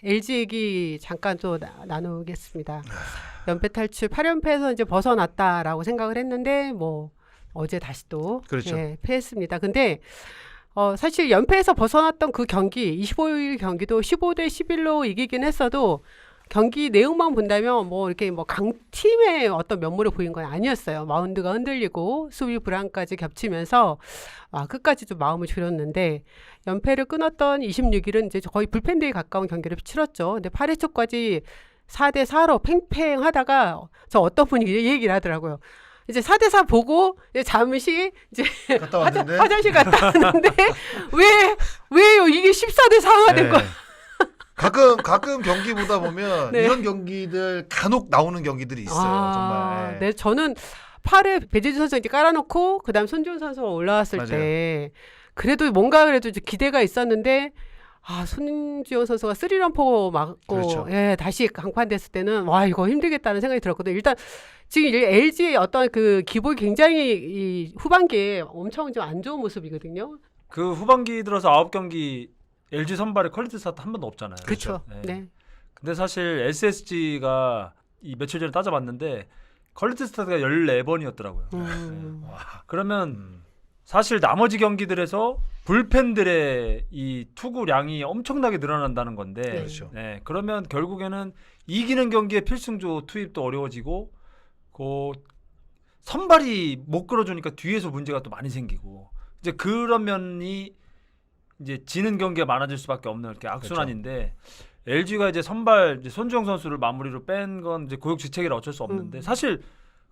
LG 얘기 잠깐 또 나누겠습니다. 연패 탈출 8연패에서 이제 벗어났다라고 생각을 했는데 뭐 어제 다시 또 그렇죠. 예, 패했습니다. 근데 사실 연패에서 벗어났던 그 경기 25일 경기도 15대 11로 이기긴 했어도 경기 내용만 본다면 뭐 이렇게 뭐 강팀의 어떤 면모를 보인 건 아니었어요. 마운드가 흔들리고 수비 불안까지 겹치면서 끝까지 좀 마음을 졸였는데 연패를 끊었던 26일은 이제 거의 불펜데에 가까운 경기를 치렀죠. 근데 8회 초까지 4대 4로 팽팽하다가 저 어떤 분이 이 얘기를 하더라고요. 이제 4대 4 보고 이제 잠시 이제 갔다 왔는데 화장실 갔다 왔는데 왜요? 이게 14대 4가 된 거야. 가끔 경기 보다 보면 네. 이런 경기들 간혹 나오는 경기들이 있어요. 정말. 네, 저는 8회 배재준 선수 이제 깔아놓고 그다음 손지훈 선수가 올라왔을 맞아요. 때 그래도 뭔가 그래도 좀 기대가 있었는데 손지훈 선수가 3런포 맞고 그렇죠. 예, 다시 강판됐을 때는 와 이거 힘들겠다는 생각이 들었거든요. 일단 지금 LG의 어떤 그 기복이 굉장히 이 후반기에 엄청 좀 안 좋은 모습이거든요. 그 후반기 들어서 9경기 LG 선발에 퀄리티 스타트 한 번도 없잖아요. 그렇죠. 네. 네. 근데 사실 SSG가 이 며칠 전에 따져봤는데 퀄리티 스타트가 14번이었더라고요. 네. 와. 그러면 사실 나머지 경기들에서 불펜들의 이 투구량이 엄청나게 늘어난다는 건데 그렇죠. 네. 그러면 결국에는 이기는 경기에 필승조 투입도 어려워지고 그 선발이 못 끌어주니까 뒤에서 문제가 또 많이 생기고 이제 그런 면이 이제 지는 경기가 많아질 수밖에 없는 이렇게 악순환인데 LG가 이제 선발 이제 손주영 선수를 마무리로 뺀 건 이제 고육지책이라 어쩔 수 없는데 사실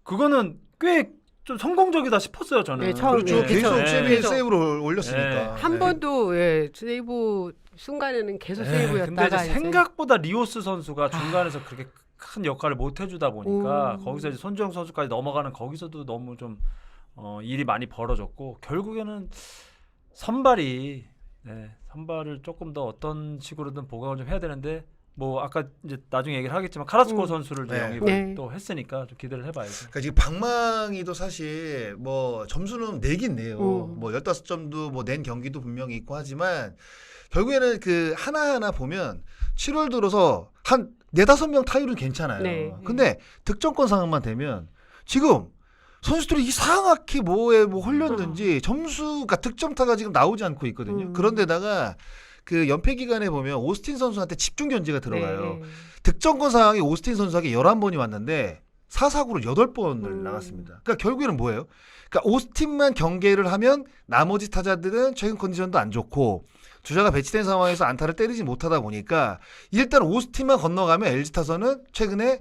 그거는 꽤 좀 성공적이다 싶었어요 저는. 네, 처음에. 그렇죠. 계속 그렇죠. 세이브 세이브를 올렸으니까. 한 번도 세이브 순간에는 계속 근데 세이브였다가 이제 생각보다 리오스 선수가 중간에서 그렇게 큰 역할을 못 해주다 보니까 거기서 이제 손주영 선수까지 넘어가는 거기서도 너무 좀 일이 많이 벌어졌고 결국에는 선발이 선발을 조금 더 어떤 식으로든 보강을 좀 해야 되는데 뭐 아까 이제 나중에 얘기를 하겠지만 카라스코 선수를 이제 영입을 또 했으니까 좀 기대를 해봐야죠. 그러니까 지금 방망이도 사실 뭐 점수는 내긴 내요. 뭐 15점도 뭐 낸 경기도 분명히 있고 하지만 결국에는 그 하나하나 보면 7월 들어서 한 4-5명 타율은 괜찮아요. 네. 근데 득점권 상황만 되면 지금 선수들이 이상하게 뭐에 뭐 홀렸는지 점수가 득점타가 지금 나오지 않고 있거든요. 그런데다가 그 연패 기간에 보면 오스틴 선수한테 집중 견제가 들어가요. 네. 득점권 상황이 오스틴 선수에게 11번이 왔는데 4사구로 8번을 나갔습니다. 그러니까 결국에는 뭐예요? 그러니까 오스틴만 경계를 하면 나머지 타자들은 최근 컨디션도 안 좋고 주자가 배치된 상황에서 안타를 때리지 못하다 보니까 일단 오스틴만 건너가면 LG 타선은 최근에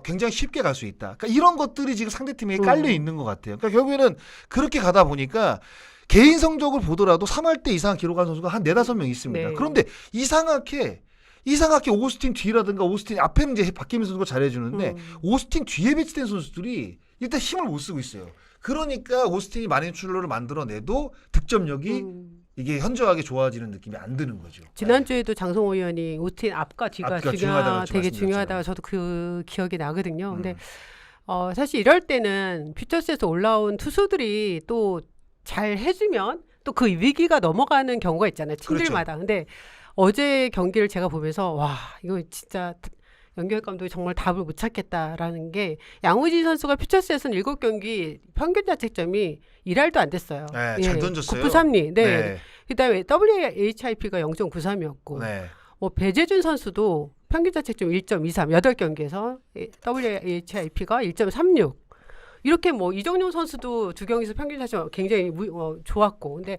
굉장히 쉽게 갈 수 있다. 그러니까 이런 것들이 지금 상대팀에 깔려 있는 것 같아요. 그러니까 결국에는 그렇게 가다 보니까 개인 성적을 보더라도 3할 때 이상 기록한 선수가 한 4-5명 있습니다. 네. 그런데 이상하게 오스틴 뒤라든가 오스틴 앞에는 이제 박기민 선수가 잘해주는데 오스틴 뒤에 배치된 선수들이 일단 힘을 못 쓰고 있어요. 그러니까 오스틴이 많은 출루를 만들어내도 득점력이 이게 현저하게 좋아지는 느낌이 안 드는 거죠. 지난주에도 장성호 의원이 오스틴 앞과 뒤가 앞과 중요하다고 되게 중요하다고 저도 그 기억이 나거든요. 근데 사실 이럴 때는 퓨처스에서 올라온 투수들이 또 잘 해주면 또 그 위기가 넘어가는 경우가 있잖아요. 팀들마다. 근데 어제 경기를 제가 보면서 와 이거 진짜 연결 감독이 정말 답을 못 찾겠다라는 게 양우진 선수가 퓨처스에서는 7경기 평균 자책점이 1할도 안 됐어요. 네, 잘 던졌어요. 9.3리. 네. 네. 그다음에 WHIP가 0.93이었고 네. 뭐 배재준 선수도 평균 자책점 1.23 8경기에서 WHIP가 1.36 이렇게 뭐 이정용 선수도 2경기에서 평균 자책점 굉장히 좋았고 근데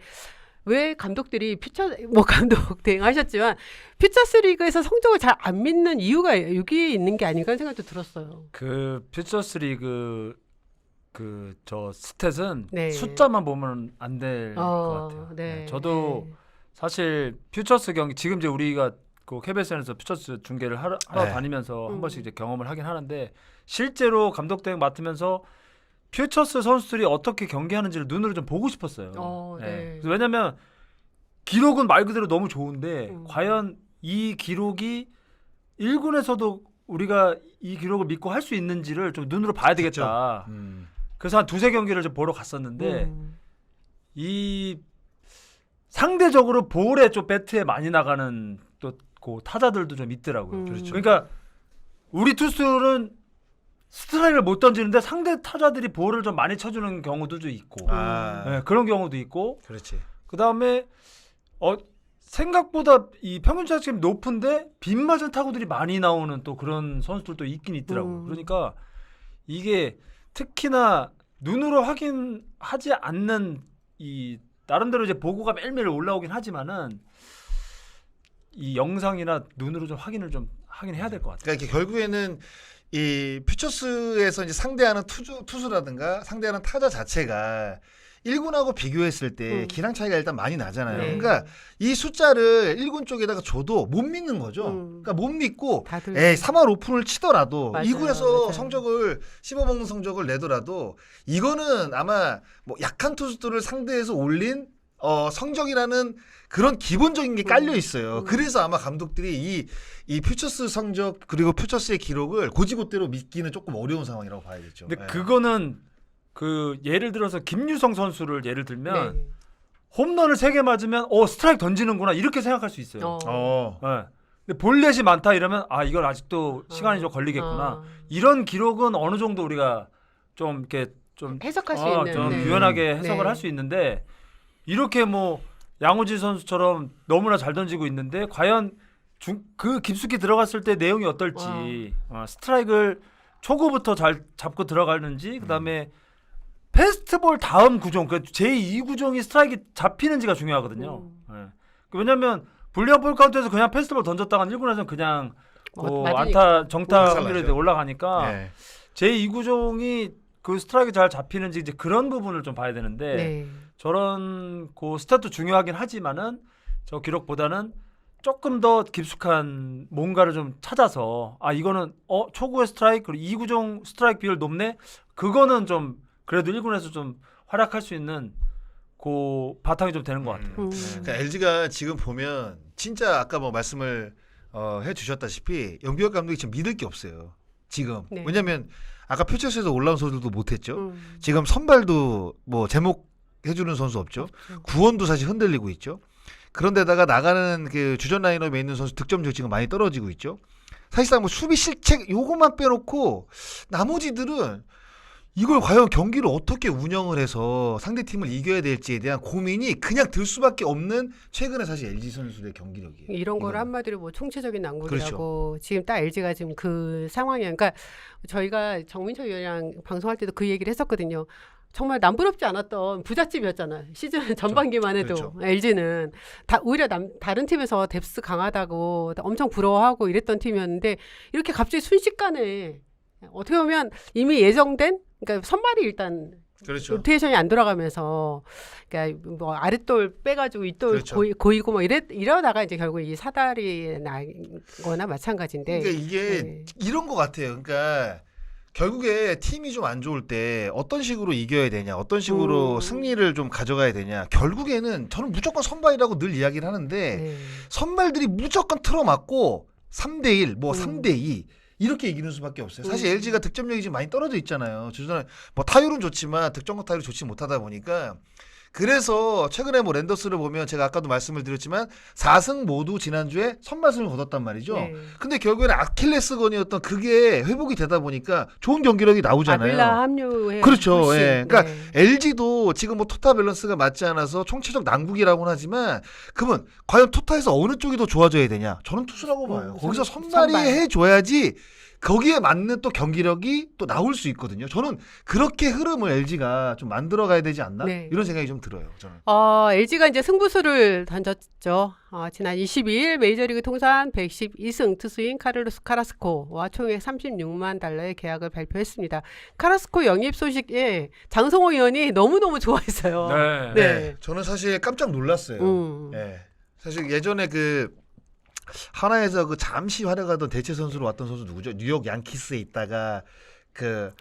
왜 감독들이 감독 대행하셨지만 퓨처스 리그에서 성적을 잘 안 믿는 이유가 여기에 있는 게 아닌가 생각도 들었어요. 그 퓨처스 리그 저 스탯은 네. 숫자만 보면 안 될 것 같아요. 네. 저도 사실 퓨처스 경기 지금 이제 우리가 그 KBS에서 퓨처스 중계를 하러 다니면서 한 번씩 이제 경험을 하긴 하는데 실제로 감독 대행 맡으면서 퓨처스 선수들이 어떻게 경기하는지를 눈으로 좀 보고 싶었어요. 네. 왜냐하면 기록은 말 그대로 너무 좋은데 과연 이 기록이 1군에서도 우리가 이 기록을 믿고 할 수 있는지를 좀 눈으로 봐야 되겠다. 그래서 한 2-3경기를 좀 보러 갔었는데 이 상대적으로 볼에 좀 배트에 많이 나가는 또 그 타자들도 좀 있더라고요. 그렇죠. 그러니까 우리 투수는 스트라이크를 못 던지는데 상대 타자들이 볼을 좀 많이 쳐주는 경우도 좀 있고 네, 그런 경우도 있고 그렇지. 그 다음에 생각보다 이 평균 자책점이 높은데 빗 맞은 타구들이 많이 나오는 또 그런 선수들도 있긴 있더라고요. 그러니까 이게 특히나 눈으로 확인하지 않는 이 나름대로 이제 보고가 매일매일 올라오긴 하지만은 이 영상이나 눈으로 좀 확인을 좀 하긴 해야 될 것 같아요. 그러니까 이게 결국에는 이 퓨처스에서 이제 상대하는 투수라든가 상대하는 타자 자체가 1군하고 비교했을 때 기량 차이가 일단 많이 나잖아요. 네. 그러니까 이 숫자를 1군 쪽에다가 줘도 못 믿는 거죠. 음. 그러니까 못 믿고 다들 3할 오픈을 치더라도 맞아요, 2군에서 맞아요. 성적을 씹어먹는 성적을 내더라도 이거는 아마 뭐 약한 투수들을 상대해서 올린 성적이라는 그런 기본적인 게 깔려 있어요. 그래서 아마 감독들이 이 퓨처스 성적 그리고 퓨처스의 기록을 고지고대로 믿기는 조금 어려운 상황이라고 봐야겠죠. 근데 예. 그거는 그 예를 들어서 김유성 선수를 예를 들면 네. 홈런을 3개 맞으면 스트라이크 던지는구나 이렇게 생각할 수 있어요. 예. 근데 볼넷이 많다 이러면 이건 아직도 시간이 좀 걸리겠구나. 이런 기록은 어느 정도 우리가 좀 이렇게 좀 해석할 수 있는 좀 네. 유연하게 해석을 네. 할 수 있는데 이렇게 뭐 양호지 선수처럼 너무나 잘 던지고 있는데 과연 그 깊숙이 들어갔을 때 내용이 어떨지 스트라이크를 초구부터 잘 잡고 들어가는지 그다음에 패스트볼 다음 구종 그 제2 구종이 스트라이크 잡히는지가 중요하거든요. 예. 왜냐하면 불리한 볼 카운트에서 그냥 패스트볼 던졌다가 1군에서는 그냥 맞으니까. 안타 정타 박살 확률이 나죠. 올라가니까 예. 제2 구종이 그 스트라이크 잘 잡히는지 이제 그런 부분을 좀 봐야 되는데 네. 저런 그 스탯도 중요하긴 하지만은 저 기록보다는 조금 더 깊숙한 뭔가를 좀 찾아서 이거는 초구의 스트라이크 그리고 2구종 스트라이크 비율 높네 그거는 좀 그래도 1군에서 좀 활약할 수 있는 그 바탕이 좀 되는 것 같아요. 그러니까 LG가 지금 보면 진짜 아까 뭐 말씀을 해주셨다시피 영비혁 감독이 지금 믿을 게 없어요. 지금 네. 왜냐하면 아까 퓨처스에서 올라온 선수들도 못했죠. 지금 선발도 뭐 제목 해주는 선수 없죠. 구원도 사실 흔들리고 있죠. 그런데다가 나가는 그 주전 라인업에 있는 선수 득점력 지금 많이 떨어지고 있죠. 사실상 뭐 수비 실책 요것만 빼놓고 나머지들은 이걸 과연 경기를 어떻게 운영을 해서 상대 팀을 이겨야 될지에 대한 고민이 그냥 들 수밖에 없는 최근에 사실 LG 선수들의 경기력이에요. 이런 걸 이거는. 한마디로 뭐 총체적인 난국이라고 그렇죠. 지금 딱 LG가 지금 그 상황이야. 그러니까 저희가 정민철 위원이랑 방송할 때도 그 얘기를 했었거든요. 정말 남부럽지 않았던 부잣집이었잖아. 시즌 전반기만 해도 그렇죠. LG는 오히려 다른 팀에서 뎁스 강하다고 엄청 부러워하고 이랬던 팀이었는데 이렇게 갑자기 순식간에 어떻게 보면 이미 예정된 그러니까 선발이 일단 그렇죠. 로테이션이 안 돌아가면서 그러니까 뭐 아랫돌 빼가지고 윗돌 그렇죠. 고이고 뭐 이러다가 이제 결국 이 사달이 나거나 마찬가지인데 그러니까 이게 네. 이런 것 같아요. 그러니까 결국에 팀이 좀 안 좋을 때 어떤 식으로 이겨야 되냐, 어떤 식으로 승리를 좀 가져가야 되냐. 결국에는 저는 무조건 선발이라고 늘 이야기를 하는데 네. 선발들이 무조건 틀어맞고 3대1, 뭐 3대2 이렇게 이기는 수밖에 없어요. 사실 LG가 득점력이 지금 많이 떨어져 있잖아요. 주전에 뭐 타율은 좋지만 득점과 타율이 좋지 못하다 보니까 그래서 최근에 뭐 랜더스를 보면 제가 아까도 말씀을 드렸지만 4승 모두 지난주에 선발승을 거뒀단 말이죠. 네. 근데 결국에는 아킬레스건이었던 그게 회복이 되다 보니까 좋은 경기력이 나오잖아요. 아빌라 합류해 그렇죠. 예. 그러니까 네. LG도 지금 뭐 토타 밸런스가 맞지 않아서 총체적 난국이라고는 하지만 그러면 과연 토타에서 어느 쪽이 더 좋아져야 되냐? 저는 투수라고 봐요. 거기서 선발이 선발. 해줘야지 거기에 맞는 또 경기력이 또 나올 수 있거든요. 저는 그렇게 흐름을 LG가 좀 만들어 가야 되지 않나? 네. 이런 생각이 좀 들어요. 저는. LG가 이제 승부수를 던졌죠. 지난 22일 메이저리그 통산 112승 투수인 카를로스 카라스코와 총액 36만 달러의 계약을 발표했습니다. 카라스코 영입 소식에 장성호 의원이 너무너무 좋아했어요. 네. 네. 저는 사실 깜짝 놀랐어요. 예. 사실 예전에 그 하나에서 그 잠시 활약하던 대체 선수로 왔던 선수 누구죠? 뉴욕 양키스에 있다가 그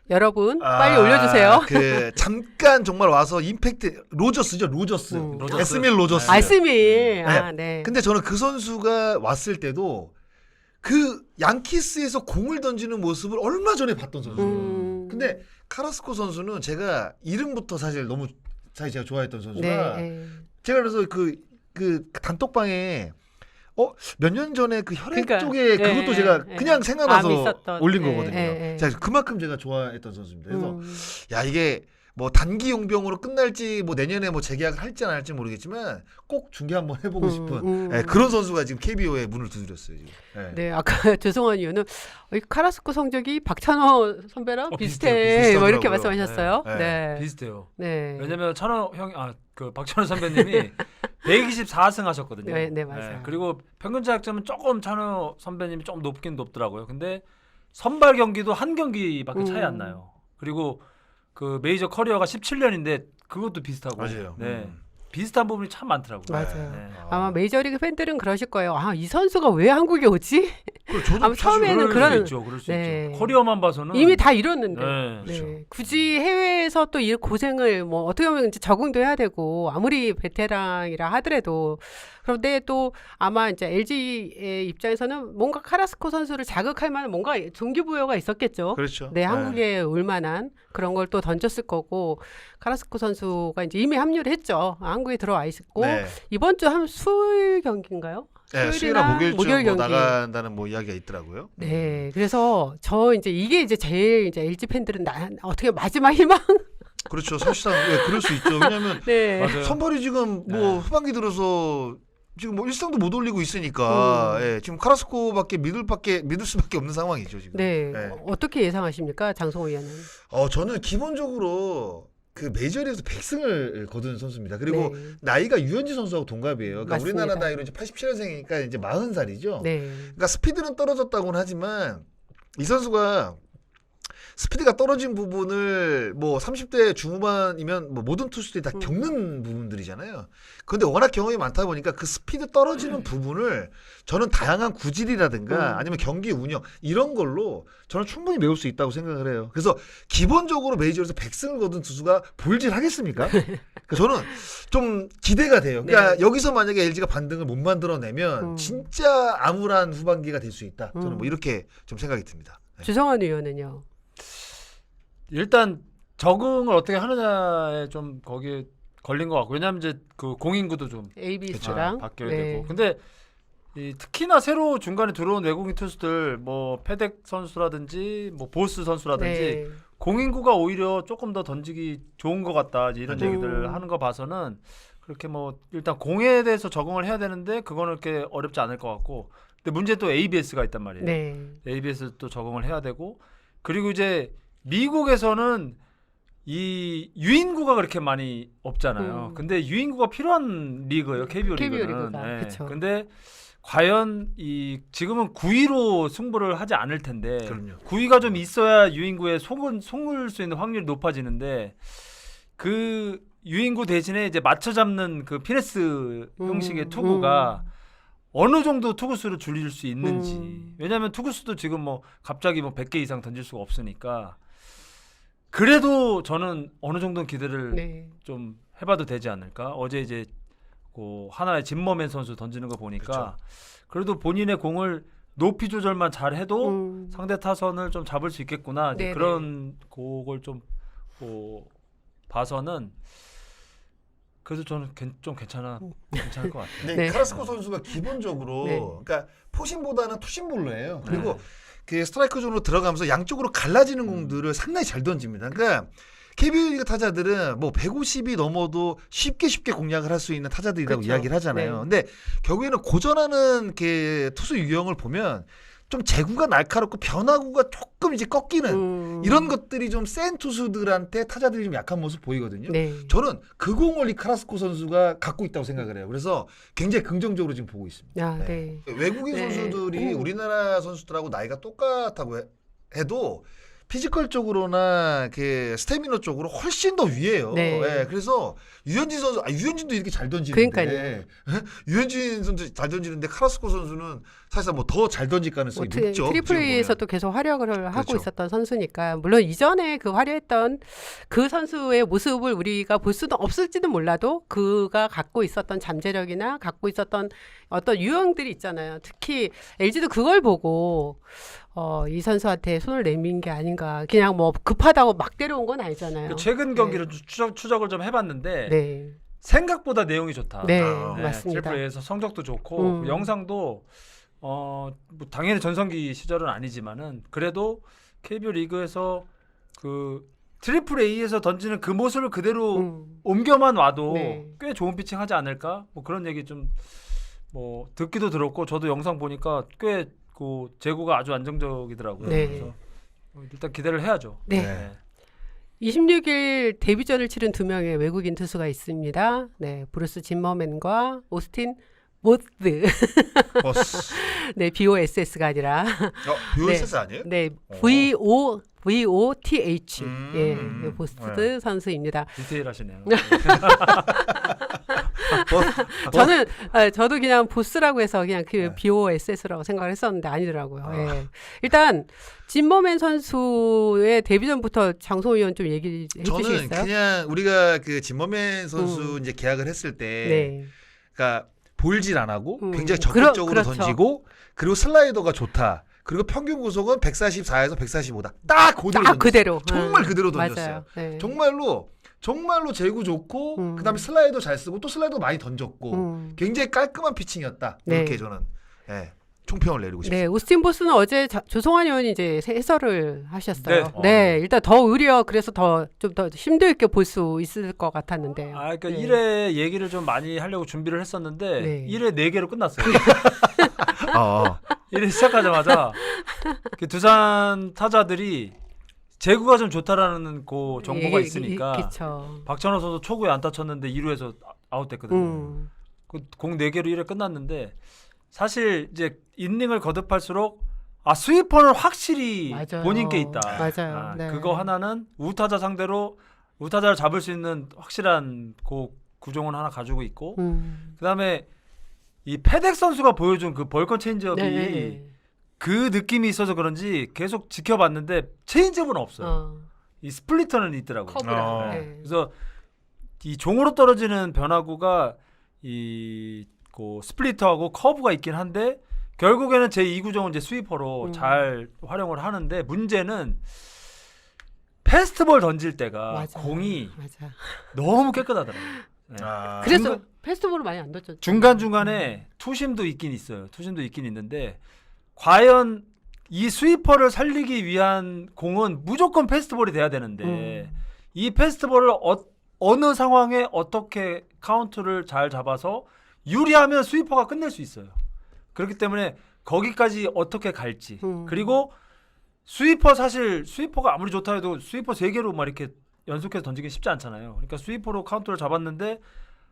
여러분 빨리 올려주세요. 그 잠깐 정말 와서 임팩트 로저스죠, 로저스. 로저스. 에스밀 로저스. 알스밀. 네. 네. 근데 저는 그 선수가 왔을 때도 그 양키스에서 공을 던지는 모습을 얼마 전에 봤던 선수예요. 근데 카라스코 선수는 제가 이름부터 사실 너무 제가 좋아했던 선수가 네. 제가 그래서 그 단톡방에 몇 년 전에 그 혈액 그러니까, 쪽에 그것도 제가 그냥 생각나서 암이 있었던, 올린 거거든요. 예. 자, 그만큼 제가 좋아했던 선수입니다. 그래서 음. 야, 이게 뭐 단기 용병으로 끝날지 뭐 내년에 뭐 재계약을 할지 안 할지 모르겠지만 꼭 중계 한번 해보고 싶은 예, 그런 선수가 지금 KBO에 문을 두드렸어요. 지금. 예. 네, 아까 죄송한 이유는 이 카라스코 성적이 박찬호 선배랑 비슷해. 비슷해요. 뭐 이렇게 비슷하더라고요. 말씀하셨어요. 네. 네. 비슷해요. 네. 왜냐면 그 박찬호 선배님이 124승 하셨거든요. 네, 맞아요. 그리고 평균 자책점은 조금 찬호 선배님이 좀 높긴 높더라고요. 근데 선발 경기도 한 경기밖에 차이 안 나요. 그리고 그 메이저 커리어가 17년인데 그것도 비슷하고. 맞아요. 네. 비슷한 부분이 참 많더라고요. 맞아요. 네. 아마 메이저리그 팬들은 그러실 거예요. 아, 이 선수가 왜 한국에 오지? 저도 아마 처음에는 그럴 수 네. 있죠. 커리어만 봐서는 이미 다 이뤘는데. 네. 네. 그렇죠. 굳이 해외에서 또 이 고생을 뭐 어떻게 보면 이제 적응도 해야 되고 아무리 베테랑이라 하더라도 그런데 또 아마 이제 LG의 입장에서는 뭔가 카라스코 선수를 자극할 만한 뭔가 동기부여가 있었겠죠. 그렇죠. 네, 한국에 올 만한 그런 걸 또 던졌을 거고 카라스코 선수가 이제 이미 합류를 했죠. 한국에 들어와 있고 네. 이번 주 한 수요일 경기인가요? 네, 수요일이나 목요일 뭐 나간다는 뭐 이야기가 있더라고요. 네, 그래서 저 이제 이게 이제 제일 이제 LG 팬들은 어떻게 마지막 희망? 그렇죠. 사실상 예, 그럴 수 있죠. 왜냐하면 네, 맞아요. 선발이 지금 뭐 후반기 들어서 지금 뭐 일상도 못 올리고 있으니까 예, 지금 카라스코밖에 믿을 수밖에 없는 상황이죠 지금. 네. 예. 어떻게 예상하십니까, 장성호 위원은? 저는 기본적으로 그 메이저리그에서 100승을 거둔 선수입니다. 그리고 네. 나이가 유현진 선수하고 동갑이에요. 그러니까 맞습니다. 우리나라 나이로 이제 87년생이니까 이제 40살이죠. 네, 그러니까 스피드는 떨어졌다고는 하지만 이 선수가 스피드가 떨어진 부분을 뭐 30대 중후반이면 뭐 모든 투수들이 다 겪는 부분들이잖아요. 그런데 워낙 경험이 많다 보니까 그 스피드 떨어지는 부분을 저는 다양한 구질이라든가 아니면 경기 운영 이런 걸로 저는 충분히 메울 수 있다고 생각을 해요. 그래서 기본적으로 메이저에서 100승을 거둔 투수가 보일질 하겠습니까? 그러니까 저는 좀 기대가 돼요. 그러니까 네. 여기서 만약에 LG가 반등을 못 만들어내면 진짜 암울한 후반기가 될 수 있다. 저는 뭐 이렇게 좀 생각이 듭니다. 네. 주성환 의원은요? 일단 적응을 어떻게 하느냐에 좀 거기에 걸린 것 같고 왜냐하면 이제 그 공인구도 좀 ABS랑 바뀌어야 되고 근데 특히나 새로 중간에 들어온 외국인 투수들 뭐 페덱 선수라든지 뭐 보스 선수라든지 네. 공인구가 오히려 조금 더 던지기 좋은 것 같다 이런 얘기들 하는 거 봐서는 그렇게 뭐 일단 공에 대해서 적응을 해야 되는데 그거는 그렇게 어렵지 않을 것 같고 근데 문제 또 ABS가 있단 말이에요. 네. ABS 또 적응을 해야 되고 그리고 이제 미국에서는 이 유인구가 그렇게 많이 없잖아요. 근데 유인구가 필요한 리그예요. KBO 리그는. 리그가. 그쵸. 근데 과연 이 지금은 9위로 승부를 하지 않을 텐데 그럼요. 9위가 좀 있어야 유인구에 속을 수 있는 확률이 높아지는데 그 유인구 대신에 이제 맞춰 잡는 그 피네스 형식의 투구가 어느 정도 투구수를 줄일 수 있는지. 왜냐하면 투구수도 지금 뭐 갑자기 뭐 100개 이상 던질 수가 없으니까. 그래도 저는 어느 정도는 기대를 네. 좀 해봐도 되지 않을까. 어제 이제 그 하나의 짐머맨 선수 던지는 거 보니까 그렇죠. 그래도 본인의 공을 높이 조절만 잘 해도 상대 타선을 좀 잡을 수 있겠구나. 이제 네네. 그런 그걸 좀 봐서는 그래서 저는 좀 괜찮을 것 같아요. 네, 네. 카라스코 선수가 기본적으로 네. 그러니까 포심보다는 투심볼로예요. 그리고 그 스트라이크 존으로 들어가면서 양쪽으로 갈라지는 공들을 상당히 잘 던집니다. 그러니까 KBO 리그 타자들은 뭐 150이 넘어도 쉽게 공략을 할 수 있는 타자들이라고 그렇죠. 이야기를 하잖아요. 근데 결국에는 고전하는 그 투수 유형을 보면 좀 제구가 날카롭고 변화구가 조금 이제 꺾이는 이런 것들이 좀 센 투수들한테 타자들이 좀 약한 모습 보이거든요. 네. 저는 그 공을 이 카라스코 선수가 갖고 있다고 생각을 해요. 그래서 굉장히 긍정적으로 지금 보고 있습니다. 아, 네. 외국인 네. 선수들이 우리나라 선수들하고 나이가 똑같다고 해도 피지컬적으로나 그 스태미너 쪽으로 훨씬 더 위에요. 네. 예, 그래서 유현진 선수, 유현진도 이렇게 잘 던지는데, 그러니까요. 유현진 선수 잘 던지는데 카라스코 선수는 사실상 뭐 더 잘 던질 가능성이 높죠. 트리플 A에서도 계속 활약을 하고 그렇죠. 있었던 선수니까 물론 이전에 그 화려했던 그 선수의 모습을 우리가 볼 수도 없을지도 몰라도 그가 갖고 있었던 잠재력이나 갖고 있었던 어떤 유형들이 있잖아요. 특히 LG도 그걸 보고 이 선수한테 손을 내민 게 아닌가. 그냥 뭐 급하다고 막 데려온 건 아니잖아요. 그 최근 경기를 추적을 좀 해봤는데 네. 생각보다 내용이 좋다. 네, 아, 맞습니다. 트리플 A에서 성적도 좋고 음. 영상도 뭐 당연히 전성기 시절은 아니지만은 그래도 KBO 리그에서 그 트리플 A에서 던지는 그 모습을 그대로 옮겨만 와도 네. 꽤 좋은 피칭 하지 않을까? 뭐 그런 얘기 좀 뭐 듣기도 들었고 저도 영상 보니까 꽤 그 제구가 아주 안정적이더라고요. 네. 그래서 일단 기대를 해야죠. 네. 26일 데뷔전을 치른 두 명의 외국인 투수가 있습니다. 네, 브루스 짐머맨과 오스틴 모드. 버스. 네, BOSS가 아니라 BOSS 아니에요? 네, 어. VOTH. 예, 네. 보스트 선수입니다. 디테일하시네요. 저도 그냥 보스라고 해서 그냥 그 네. BOSS라고 생각을 했었는데 아니더라고요. 예. 일단 짐머맨 선수의 데뷔전부터 장성호 의원 좀 얘기해 저는 주시겠어요? 그냥 우리가 그 짐머맨 선수 이제 계약을 했을 때, 네. 그러니까 볼질 안 하고 굉장히 그렇죠. 적극적으로 던지고 그리고 슬라이더가 좋다. 그리고 평균 구속은 144에서 145다. 딱 그대로 딱 던졌어요. 그대로. 정말 그대로 맞아요. 던졌어요. 네. 정말로 제구 좋고 그다음에 슬라이더 잘 쓰고 또 슬라이더 많이 던졌고 굉장히 깔끔한 피칭이었다. 네. 이렇게 저는 총평을 내리고 싶습니다. 네, 오스틴 보스는 어제 조성환 의원이 이제 해설을 하셨어요. 네. 네, 일단 더 의려 그래서 좀 더 심도 있게 볼 수 있을 것 같았는데. 아, 그러니까 네. 1회 얘기를 좀 많이 하려고 준비를 했었는데 네. 1회 4개로 끝났어요. 어. 1회 시작하자마자 그 두산 타자들이 제구가 좀 좋다라는 그 정보가 있으니까 그렇죠. 박찬호 선수 초구에 안타 쳤는데 2루에서 아웃됐거든요. 공 4개로 1회 끝났는데 사실 이제 인닝을 거듭할수록 스위퍼는 확실히 맞아요. 본인께 있다. 맞아요. 네. 그거 하나는 우타자 상대로 우타자를 잡을 수 있는 확실한 그 구종을 하나 가지고 있고 그다음에 이 페덱 선수가 보여준 그 벌컨 체인지업이 네. 그 느낌이 있어서 그런지 계속 지켜봤는데 체인지업은 없어요. 이 스플리터는 있더라고요. 커브랑. 네. 네. 그래서 이 종으로 떨어지는 변화구가 이 그 스플리터하고 커브가 있긴 한데 결국에는 제 2구종은 이제 스위퍼로 잘 활용을 하는데 문제는 패스트볼 던질 때가 맞아. 공이 맞아. 너무 깨끗하더라고요. 네. 그래서 페스티벌을 많이 안 던졌죠. 중간중간에 투심도 있긴 있어요. 투심도 있긴 있는데 과연 이 스위퍼를 살리기 위한 공은 무조건 패스트볼이 돼야 되는데 이 패스트볼을 어느 상황에 어떻게 카운트를 잘 잡아서 유리하면 스위퍼가 끝낼 수 있어요. 그렇기 때문에 거기까지 어떻게 갈지 그리고 사실 스위퍼가 아무리 좋다 해도 스위퍼 3개로 막 이렇게 연속해서 던지기 쉽지 않잖아요. 그러니까 스위퍼로 카운트를 잡았는데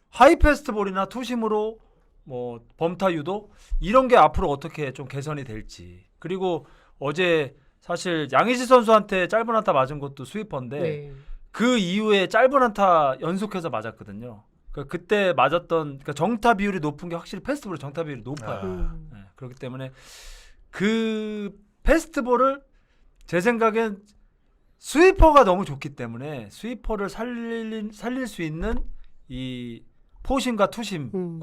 하이 패스트볼이나 투심으로 뭐 범타 유도 이런 게 앞으로 어떻게 좀 개선이 될지. 그리고 어제 사실 양의지 선수한테 짧은 안타 맞은 것도 스위퍼인데 네. 그 이후에 짧은 안타 연속해서 맞았거든요. 그때 맞았던 정타 비율이 높은 게 확실히 패스트볼의 정타 비율이 높아요. 네, 그렇기 때문에 그 패스트볼을 제 생각엔 스위퍼가 너무 좋기 때문에 스위퍼를 살릴 수 있는 이 포심과 투심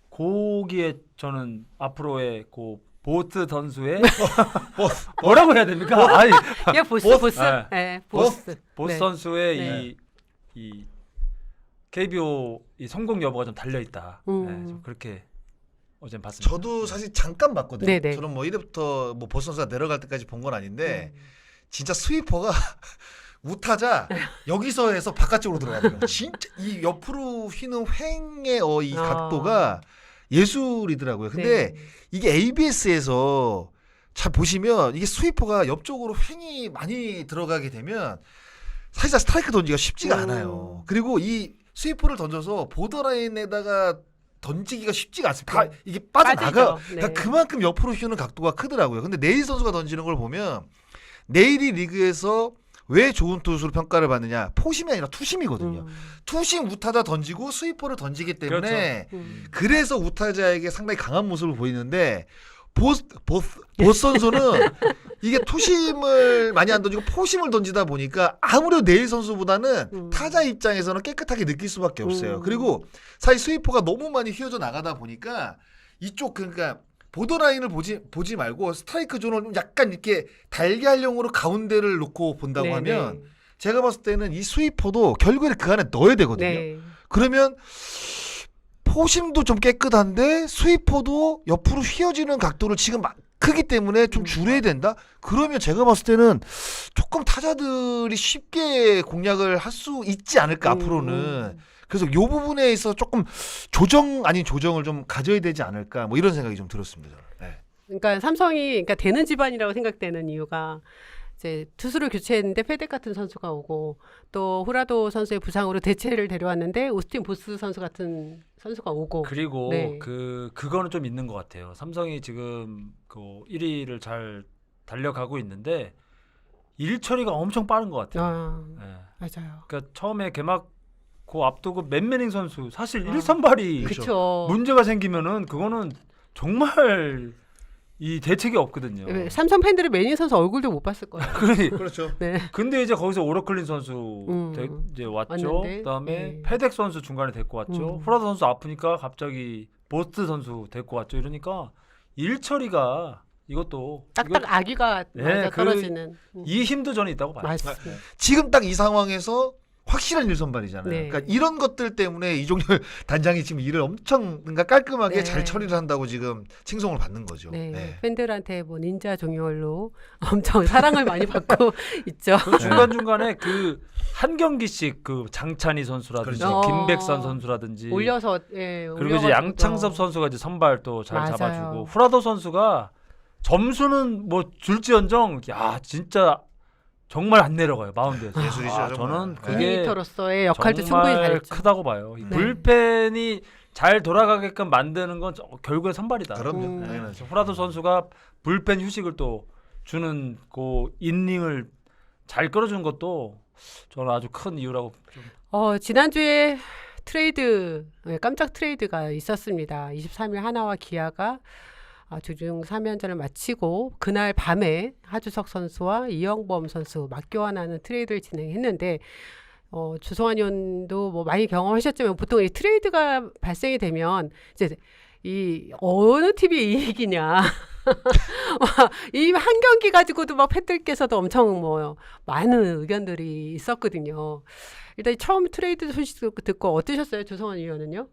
고기에 저는 앞으로의 보트 선수의 뭐라고 해야 됩니까? 아니 야 보스. 네. 네, 보스. 보스 네. 선수의 네. 이 KBO 이 성공 여부가 좀 달려 있다. 네, 좀 그렇게 어제 봤습니다. 저도 사실 잠깐 봤거든요. 네네. 저는 뭐 1회부터 뭐 보스 선수가 내려갈 때까지 본 건 아닌데 진짜 스위퍼가 우타자 여기서 해서 바깥쪽으로 들어가더라고요. 진짜 이 옆으로 휘는 횡의 이 각도가 예술이더라고요. 근데 이게 ABS에서 잘 보시면 이게 스위퍼가 옆쪽으로 횡이 많이 들어가게 되면 사실상 스트라이크 던지기가 쉽지가 않아요. 그리고 이 스위퍼를 던져서 보더라인에다가 던지기가 쉽지가 않습니다. 다 이게 빠져나가. 빠지죠. 그러니까 네. 그만큼 옆으로 휘는 각도가 크더라고요. 근데 네일 선수가 던지는 걸 보면 네일이 리그에서 왜 좋은 투수로 평가를 받느냐? 포심이 아니라 투심이거든요. 투심 우타자 던지고 스위퍼를 던지기 때문에 그래서 우타자에게 상당히 강한 모습을 보이는데 보스 선수는 이게 투심을 많이 안 던지고 포심을 던지다 보니까 아무래도 네일 선수보다는 타자 입장에서는 깨끗하게 느낄 수밖에 없어요. 그리고 사실 스위퍼가 너무 많이 휘어져 나가다 보니까 이쪽 그러니까 보더라인을 보지 말고 스트라이크 존을 약간 이렇게 달걀형으로 가운데를 놓고 본다고 하면 제가 봤을 때는 이 스위퍼도 결국에는 그 안에 넣어야 되거든요. 네. 그러면 포심도 좀 깨끗한데 스위퍼도 옆으로 휘어지는 각도를 지금 크기 때문에 좀 줄여야 된다? 그러면 제가 봤을 때는 조금 타자들이 쉽게 공략을 할 수 있지 않을까 앞으로는. 그래서 이 부분에 있어서 조금 조정 아닌 조정을 좀 가져야 되지 않을까 뭐 이런 생각이 좀 들었습니다. 네. 그러니까 삼성이 그러니까 되는 집안이라고 생각되는 이유가 이제 투수를 교체했는데 페덱 같은 선수가 오고 또 후라도 선수의 부상으로 대체를 데려왔는데 오스틴 보스 선수 같은 선수가 오고 그리고 네. 그거는 좀 있는 것 같아요. 삼성이 지금 그 1위를 잘 달려가고 있는데 일 처리가 엄청 빠른 것 같아요. 아, 네. 맞아요. 그러니까 처음에 개막 그 앞두고 맨매닝 선수 사실 아, 1선발이 그렇죠. 문제가 생기면은 그거는 정말 이 대책이 없거든요. 삼성 팬들이 매니 선수 얼굴도 못 봤을 거예요. 그렇죠. 네. 근데 이제 거기서 오러클린 선수 이제 왔죠. 왔는데, 그다음에 네. 페덱 선수 중간에 데리고 왔죠. 후라도 선수 아프니까 갑자기 보스트 선수 데리고 왔죠. 이러니까 일 처리가 이것도 딱딱 아기가 네, 맞아 떨어지는. 이 힘도 저는 있다고 봐요. 맞습니다. 지금 딱 이 상황에서 확실한 일선발이잖아요. 네. 그러니까 이런 것들 때문에 이종열 단장이 지금 일을 엄청 그러니까 깔끔하게 네. 잘 처리를 한다고 지금 칭송을 받는 거죠. 네. 네. 팬들한테 뭐 닌자 종열로 엄청 사랑을 많이 받고 있죠. 그 중간 중간에 그 한 경기씩 그 장찬희 선수라든지 그렇죠. 김백산 선수라든지 올려서 그리고 이제 양창섭 선수가 이제 선발 또 잘 맞아요. 잡아주고 후라도 선수가 점수는 뭐 줄지언정 야 진짜 정말 안 내려가요 마운드에서. 예술이죠, 정말. 저는 네. 그게 이니터로서의 역할도 충분히 정말 잘했죠. 크다고 봐요. 이 네. 불펜이 잘 돌아가게끔 만드는 건 결국엔 선발이다. 그럼요. 음. 당연하죠. 후라도 선수가 불펜 휴식을 또 주는 그 인닝을 잘 끌어주는 것도 저는 아주 큰 이유라고 좀. 지난주에 트레이드 깜짝 트레이드가 있었습니다. 23일 하나와 기아가 주중 3연전을 마치고 그날 밤에 하주석 선수와 이영범 선수 맞교환하는 트레이드를 진행했는데 주성환 의원도 뭐 많이 경험하셨지만 보통 이 트레이드가 발생이 되면 이제 이 어느 팀이 이익이냐 이 한 경기 가지고도 막 팬들께서도 엄청 뭐 많은 의견들이 있었거든요. 일단 처음 트레이드 소식 듣고 어떠셨어요, 주성환 의원은요?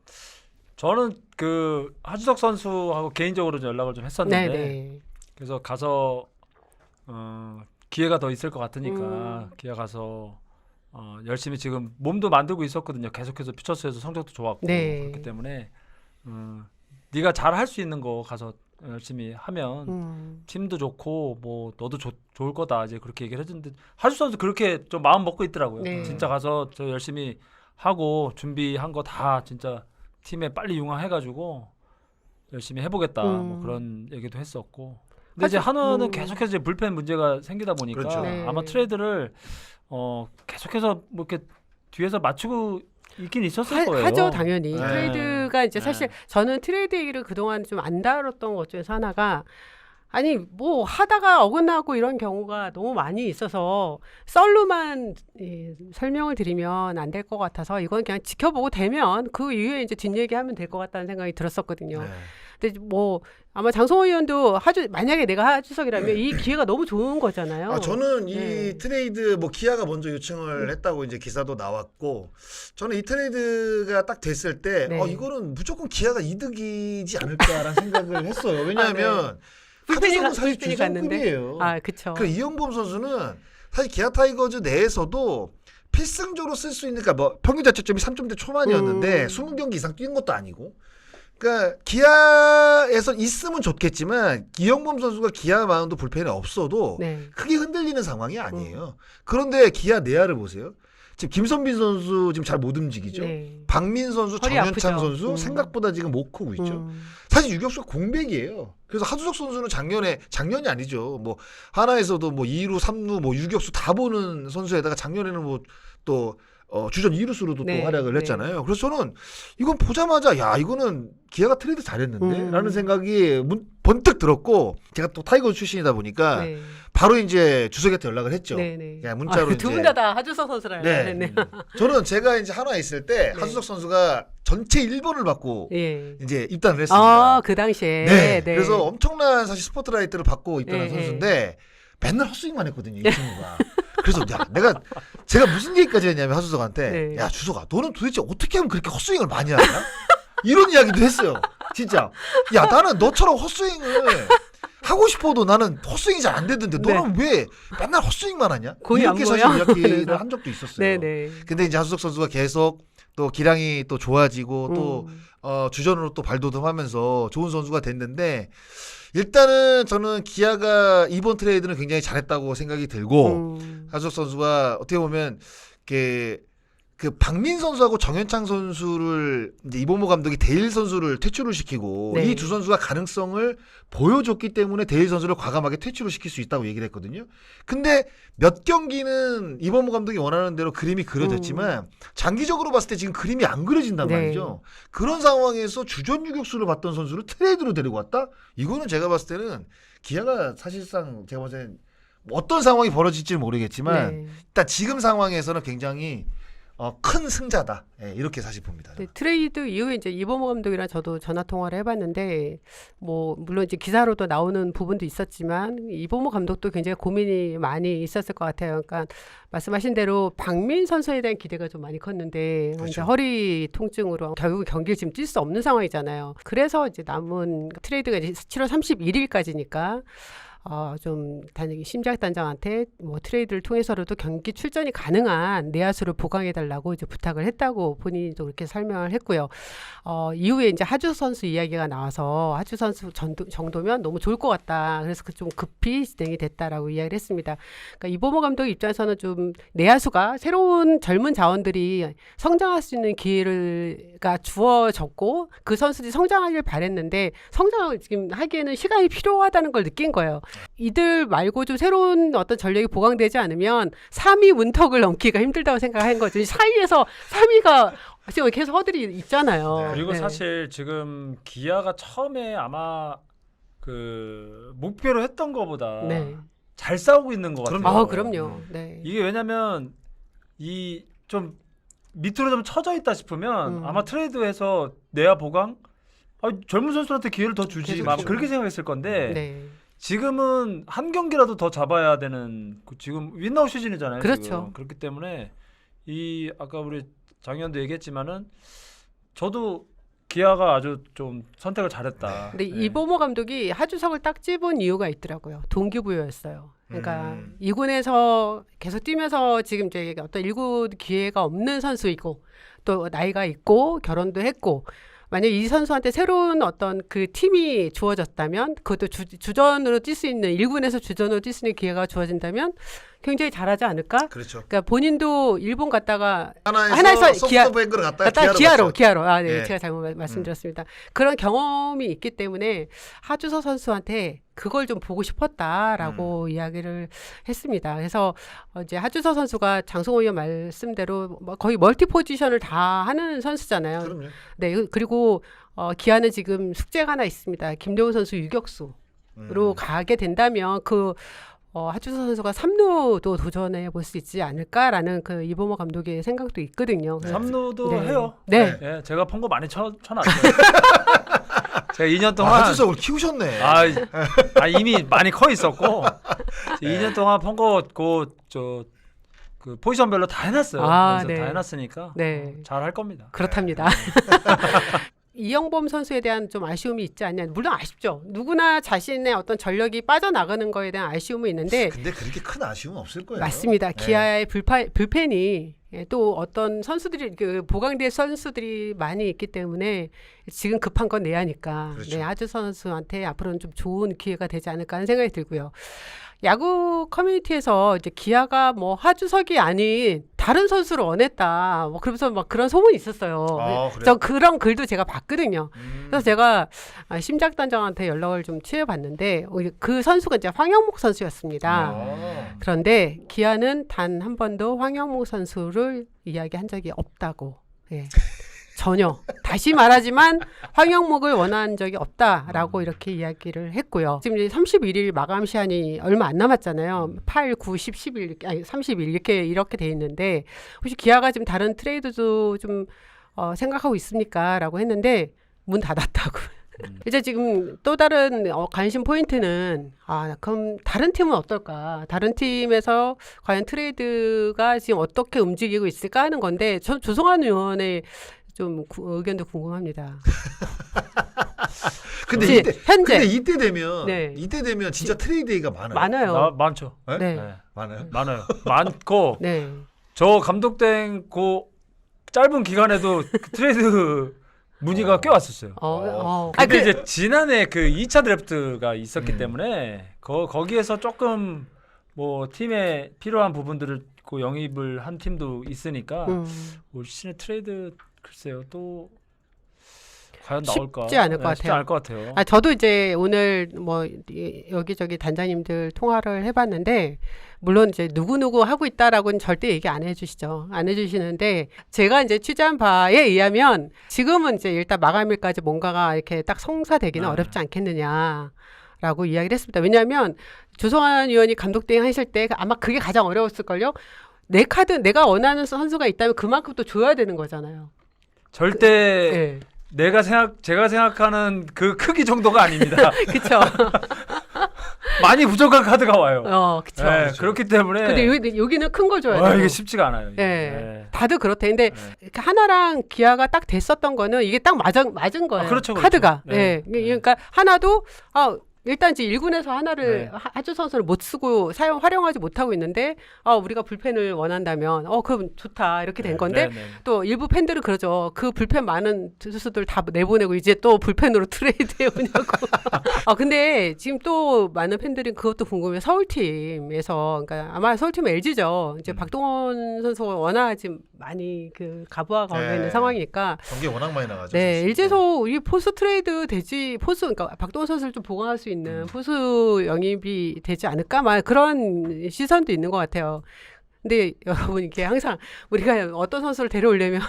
저는 그 하주석 선수하고 개인적으로 좀 연락을 좀 했었는데 네네. 그래서 가서 기회가 더 있을 것 같으니까 기아 가서 열심히 지금 몸도 만들고 있었거든요. 계속해서 피처스에서 성적도 좋았고 네. 그렇기 때문에 네가 잘 할 수 있는 거 가서 열심히 하면 팀도 좋고 뭐 너도 좋을 거다 이제 그렇게 얘기를 했는데 하주석 선수 그렇게 좀 마음 먹고 있더라고요. 네. 진짜 가서 저 열심히 하고 준비한 거 다 진짜 팀에 빨리 융화해가지고 열심히 해보겠다 뭐 그런 얘기도 했었고 근데 이제 한화는 계속해서 이제 불펜 문제가 생기다 보니까 그렇죠. 네. 아마 트레이드를 계속해서 뭐 이렇게 뒤에서 맞추고 있긴 있었을 거예요. 하죠, 당연히. 네. 트레이드가 이제 네. 사실 저는 트레이드 얘기를 그동안 좀 안 다뤘던 것 중에서 하나가 아니 뭐 하다가 어긋나고 이런 경우가 너무 많이 있어서 썰로만 설명을 드리면 안 될 것 같아서 이건 그냥 지켜보고 되면 그 이후에 이제 뒷얘기하면 될 것 같다는 생각이 들었었거든요. 네. 근데 뭐 아마 장성호 의원도 만약에 내가 하주석이라면 이 기회가 너무 좋은 거잖아요. 저는 이 네. 트레이드 뭐 기아가 먼저 요청을 했다고 이제 기사도 나왔고 저는 이 트레이드가 딱 됐을 때 네. 이거는 무조건 기아가 이득이지 않을까라는 생각을 했어요. 왜냐하면 하주석은 사실 불펜이 갔는데. 주전급이에요. 그렇죠. 그 이영범 선수는 사실 기아 타이거즈 내에서도 필승조로 쓸 수 있는 그러니까 뭐 평균 자책점이 3점대 초반이었는데 20경기 이상 뛴 것도 아니고 그러니까 기아에서 있으면 좋겠지만 이영범 선수가 기아 마운드 불펜에 없어도 네. 크게 흔들리는 상황이 아니에요. 그런데 기아 내야를 보세요. 지금 김선빈 선수 지금 잘 못 움직이죠. 네. 박민 선수, 허리 정현창 아프죠. 선수 생각보다 지금 못 크고 있죠. 음. 사실 유격수가 공백이에요. 그래서 하주석 선수는 작년이 아니죠. 뭐 하나에서도 뭐 2루, 3루, 뭐 유격수 다 보는 선수에다가 작년에는 뭐 또 주전 2루수로도 네, 또 활약을 네. 했잖아요. 그래서 저는 이건 보자마자 야 이거는 기아가 트레이드 잘했는데 라는 생각이 번뜩 들었고 제가 또 타이거 출신이다 보니까 네. 바로 이제 주석이한테 연락을 했죠. 네네. 야, 문자로 두 이제. 분 다 하주석 선수랑 네. 했네요. 저는 제가 이제 하나에 있을 때 네. 하주석 선수가 전체 1번을 받고 예. 이제 입단을 했습니다. 그 당시에. 네. 그래서 엄청난 사실 스포트라이트를 받고 있던 네, 선수인데 맨날 헛스윙만 했거든요, 이 친구가. 그래서 제가 무슨 얘기까지 했냐면 하주석한테 네. 야 주석아 너는 도대체 어떻게 하면 그렇게 헛스윙을 많이 하냐? 이런 이야기도 했어요. 진짜. 야 나는 너처럼 헛스윙을 하고 싶어도 나는 헛스윙이 잘 안 되던데 너는 왜 맨날 헛스윙만 하냐? 거의 이렇게 안 사실 보여? 이야기를 한 적도 있었어요. 네네. 근데 이제 하주석 선수가 계속 또 기량이 또 좋아지고 또 주전으로 또 발돋움하면서 좋은 선수가 됐는데 일단은 저는 기아가 이번 트레이드는 굉장히 잘했다고 생각이 들고 하주석 선수가 어떻게 보면 그 박민 선수하고 정현창 선수를 이제 이범호 감독이 대일 선수를 퇴출을 시키고 네. 이 두 선수가 가능성을 보여줬기 때문에 대일 선수를 과감하게 퇴출을 시킬 수 있다고 얘기를 했거든요. 근데 몇 경기는 이범호 감독이 원하는 대로 그림이 그려졌지만 장기적으로 봤을 때 지금 그림이 안 그려진단 네. 말이죠. 그런 상황에서 주전 유격수를 받던 선수를 트레이드로 데리고 왔다? 이거는 제가 봤을 때는 기아가 사실상 제가 봤을 때는 어떤 상황이 벌어질지는 모르겠지만 네. 일단 지금 상황에서는 굉장히 큰 승자다. 예, 이렇게 사실 봅니다. 네, 트레이드 이후에 이제 이범호 감독이랑 저도 전화 통화를 해봤는데 뭐 물론 이제 기사로도 나오는 부분도 있었지만 이범호 감독도 굉장히 고민이 많이 있었을 것 같아요. 그러니까 말씀하신 대로 박민 선수에 대한 기대가 좀 많이 컸는데 그렇죠. 이제 허리 통증으로 결국 경기를 지금 뛸 수 없는 상황이잖아요. 그래서 이제 남은 트레이드가 이제 7월 31일까지니까. 좀 심작 단장한테 뭐 트레이드를 통해서라도 경기 출전이 가능한 내야수를 보강해달라고 이제 부탁을 했다고 본인도 그렇게 설명을 했고요. 이후에 이제 하주 선수 이야기가 나와서 하주 선수 정도면 너무 좋을 것 같다. 그래서 좀 급히 진행이 됐다라고 이야기를 했습니다. 그러니까 이범호 감독 입장에서는 좀 내야수가 새로운 젊은 자원들이 성장할 수 있는 기회가 주어졌고 그 선수들이 성장하길 바랬는데 성장을 지금 하기에는 시간이 필요하다는 걸 느낀 거예요. 이들 말고 좀 새로운 어떤 전력이 보강되지 않으면 3위 문턱을 넘기가 힘들다고 생각한 거죠. 4위에서 3위가 지금 계속 허들이 있잖아요. 그리고 네. 사실 지금 기아가 처음에 아마 그 목표로 했던 것보다 네. 잘 싸우고 있는 것 같아요. 그럼요. 네. 이게 왜냐면 이 좀 밑으로 좀 처져 있다 싶으면 아마 트레이드해서 내야 보강 젊은 선수한테 기회를 더 주지 계속 아마 주죠. 그렇게 생각했을 건데 네. 지금은 한 경기라도 더 잡아야 되는 지금 윈나우 시즌이잖아요. 그렇죠. 지금. 그렇기 때문에 이 아까 우리 장현도 얘기했지만은 저도 기아가 아주 좀 선택을 잘했다. 근데 네. 이범호 감독이 하주석을 딱 집은 이유가 있더라고요. 동기부여였어요. 그러니까 2군에서 계속 뛰면서 지금 이제 어떤 1군 기회가 없는 선수이고 또 나이가 있고 결혼도 했고 만약 이 선수한테 새로운 어떤 그 팀이 주어졌다면 그것도 주전으로 뛸 수 있는 1군에서 주전으로 뛸 수 있는 기회가 주어진다면 굉장히 잘하지 않을까? 그렇죠. 그러니까 본인도 일본 갔다가 하나에서 소프트뱅크로 갔다가 기아로. 네. 제가 잘못 말씀드렸습니다. 그런 경험이 있기 때문에 하주서 선수한테 그걸 좀 보고 싶었다라고 이야기를 했습니다. 그래서 이제 하주서 선수가 장성호 의원 말씀대로 거의 멀티 포지션을 다 하는 선수잖아요. 그럼요. 네, 그리고 기아는 지금 숙제가 하나 있습니다. 김대훈 선수 유격수로 가게 된다면 하주서 선수가 3루도 도전해 볼 수 있지 않을까라는 그 이범호 감독의 생각도 있거든요. 그래서 3루도 네. 해요. 네. 예, 제가 펀거 많이 쳐놨어요. 제가 2년 동안 하주석을 키우셨네. 이미 많이 커 있었고 2년 동안 펀거 그 포지션별로 다 해놨어요. 그래서 네. 다 해놨으니까 네. 잘 할 겁니다. 그렇답니다. 이영범 선수에 대한 좀 아쉬움이 있지 않냐. 물론 아쉽죠. 누구나 자신의 어떤 전력이 빠져나가는 거에 대한 아쉬움은 있는데 근데 그렇게 큰 아쉬움은 없을 거예요. 맞습니다. 네. 기아의 불펜이 또 어떤 선수들이 보강될 선수들이 많이 있기 때문에 지금 급한 건 내야니까 그렇죠. 네, 하주 선수한테 앞으로는 좀 좋은 기회가 되지 않을까 하는 생각이 들고요. 야구 커뮤니티에서 이제 기아가 뭐 하주석이 아닌 다른 선수를 원했다. 뭐 그러면서 막 그런 소문이 있었어요. 그래요? 저 그런 글도 제가 봤거든요. 그래서 제가 심작 단장한테 연락을 좀 취해봤는데 그 선수가 이제 황영목 선수였습니다. 그런데 기아는 단 한 번도 황영목 선수를 이야기한 적이 없다고. 예. 전혀. 다시 말하지만 황영목을 원한 적이 없다라고 이렇게 이야기를 했고요. 지금 이제 31일 마감 시한이 얼마 안 남았잖아요. 8, 9, 10, 11, 아니 30일 이렇게 돼 있는데 혹시 기아가 지금 다른 트레이드도 좀 생각하고 있습니까? 라고 했는데 문 닫았다고. 이제 지금 또 다른 관심 포인트는 그럼 다른 팀은 어떨까? 다른 팀에서 과연 트레이드가 지금 어떻게 움직이고 있을까 하는 건데 전 조성환 의원의 좀 의견도 궁금합니다. 근데 그치, 현재 이때 되면 네. 이때 되면 진짜 트레이드가 많아요. 많아요. 많죠. 네? 네. 네. 많아요. 많아요. 많고 네. 저 감독된 그 짧은 기간에도 그 트레이드 문의가 꽤 왔었어요. 근데 이제 지난해 그 2차 드래프트가 있었기 때문에 거기에서 조금 뭐 팀에 필요한 부분들을 그 영입을 한 팀도 있으니까 올 시즌에 트레이드 글쎄요 또 과연 나올까? 쉽지 않을 것 쉽지 같아요. 않을 것 같아요. 저도 이제 오늘 뭐 여기저기 단장님들 통화를 해봤는데 물론 이제 누구누구 하고 있다라고는 절대 얘기 안 해주시죠. 안 해주시는데 제가 이제 취재한 바에 의하면 지금은 이제 일단 마감일까지 뭔가가 이렇게 딱 성사되기는 어렵지 않겠느냐라고 이야기를 했습니다. 왜냐하면 조성환 의원이 감독 대행 하실 때 아마 그게 가장 어려웠을걸요. 내 카드 내가 원하는 선수가 있다면 그만큼 또 줘야 되는 거잖아요. 절대 네. 제가 생각하는 그 크기 정도가 아닙니다. 그렇죠. 많이 부족한 카드가 와요. 그렇죠. 네, 그렇기 때문에. 근데 여기는 큰 거 줘야 돼요. 이게 쉽지가 않아요. 이게. 네. 다들 그렇대. 근데 이렇게 하나랑 기아가 딱 됐었던 거는 이게 딱 맞은 거예요. 그렇죠, 카드가. 그렇죠. 네. 그러니까 하나도 일단 이제 1군에서 하나를 하주 선수를 못 쓰고 활용하지 못하고 있는데 우리가 불펜을 원한다면 그럼 좋다 이렇게 된 건데 또 일부 팬들은 그러죠. 그 불펜 많은 투수들 다 내보내고 이제 또 불펜으로 트레이드해 오냐고. 근데 지금 또 많은 팬들이 그것도 궁금해요. 서울팀에서 그러니까 아마 서울팀은 LG죠. 이제 박동원 선수가 워낙 지금 많이 그 가부화가 걸려 있는 상황이니까 경기 워낙 많이 나가죠. 네, LG에서 이 포수 트레이드 되지 그러니까 박동원 선수를 좀 보강할 수 있는 포수 영입이 되지 않을까? 막 그런 시선도 있는 것 같아요. 근데 여러분 이게 항상 우리가 어떤 선수를 데려오려면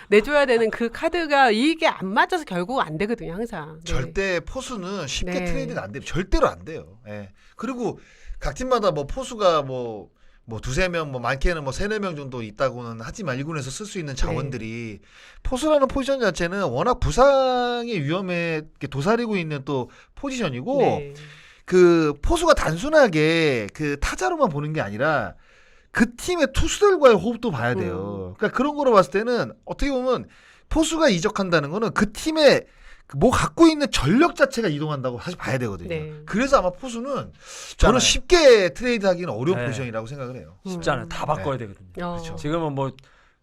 내줘야 되는 그 카드가 이게 안 맞아서 결국 안 되거든요, 항상. 네. 절대 포수는 쉽게 네. 트레이드가 안 돼요. 절대로 안 돼요. 예. 그리고 각 팀마다 뭐 포수가 뭐 두세 명, 뭐 많게는 뭐 세네 명 정도 있다고는 하지만 1군에서 쓸 수 있는 자원들이 포수라는 포지션 자체는 워낙 부상의 위험에 이렇게 도사리고 있는 또 포지션이고 네. 그 포수가 단순하게 그 타자로만 보는 게 아니라 그 팀의 투수들과의 호흡도 봐야 돼요. 그러니까 그런 거로 봤을 때는 어떻게 보면 포수가 이적한다는 거는 그 팀의 뭐 갖고 있는 전력 자체가 이동한다고 사실 봐야 되거든요. 네. 그래서 아마 포수는 저는 않아요. 쉽게 트레이드하기는 어려운 네. 포지션이라고 생각을 해요. 쉽지 않아요. 다 바꿔야 되거든요. 그렇죠. 지금은 뭐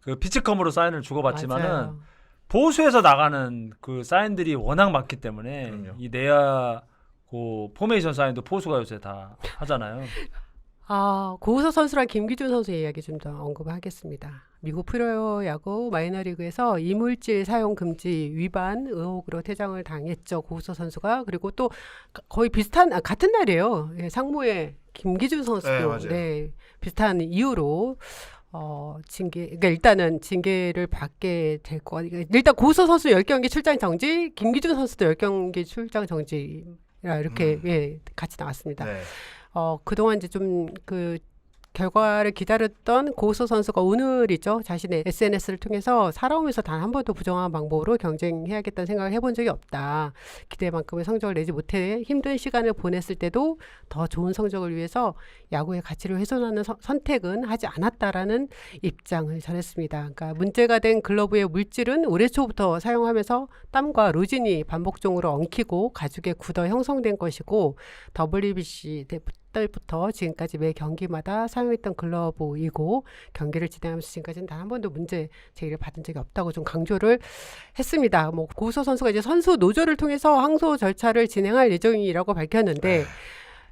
그 피치컴으로 사인을 주고받지만은 맞아요. 보수에서 나가는 그 사인들이 워낙 많기 때문에 그럼요. 이 내야 그 포메이션 사인도 포수가 요새 다 하잖아요. 고우석 선수랑 김기준 선수의 이야기 좀 더 언급하겠습니다. 미국 프로야구 마이너리그에서 이물질 사용 금지 위반 의혹으로 퇴장을 당했죠. 고우석 선수가. 그리고 또 거의 비슷한 같은 날이에요. 상무의 김기준 선수도 비슷한 이유로 그러니까 일단은 징계를 받게 될 거 같아요. 일단 고우석 선수 10경기 출장 정지, 김기준 선수도 10경기 출장 정지 이렇게 같이 나왔습니다. 네. 그동안 이제 좀 그 결과를 기다렸던 고우석 선수가 오늘이죠. 자신의 SNS를 통해서 살아오면서 단 한 번도 부정한 방법으로 경쟁해야겠다는 생각을 해본 적이 없다. 기대만큼의 성적을 내지 못해 힘든 시간을 보냈을 때도 더 좋은 성적을 위해서 야구의 가치를 훼손하는 선택은 하지 않았다라는 입장을 전했습니다. 그러니까 문제가 된 글러브의 물질은 올해 초부터 사용하면서 땀과 로진이 반복적으로 엉키고 가죽에 굳어 형성된 것이고 WBC 때부터 지금까지 매 경기마다 사용했던 글러브이고 경기를 진행하면서 지금까지는 단 한 번도 문제 제기를 받은 적이 없다고 좀 강조를 했습니다. 뭐 고우석 선수가 이제 선수 노조를 통해서 항소 절차를 진행할 예정이라고 밝혔는데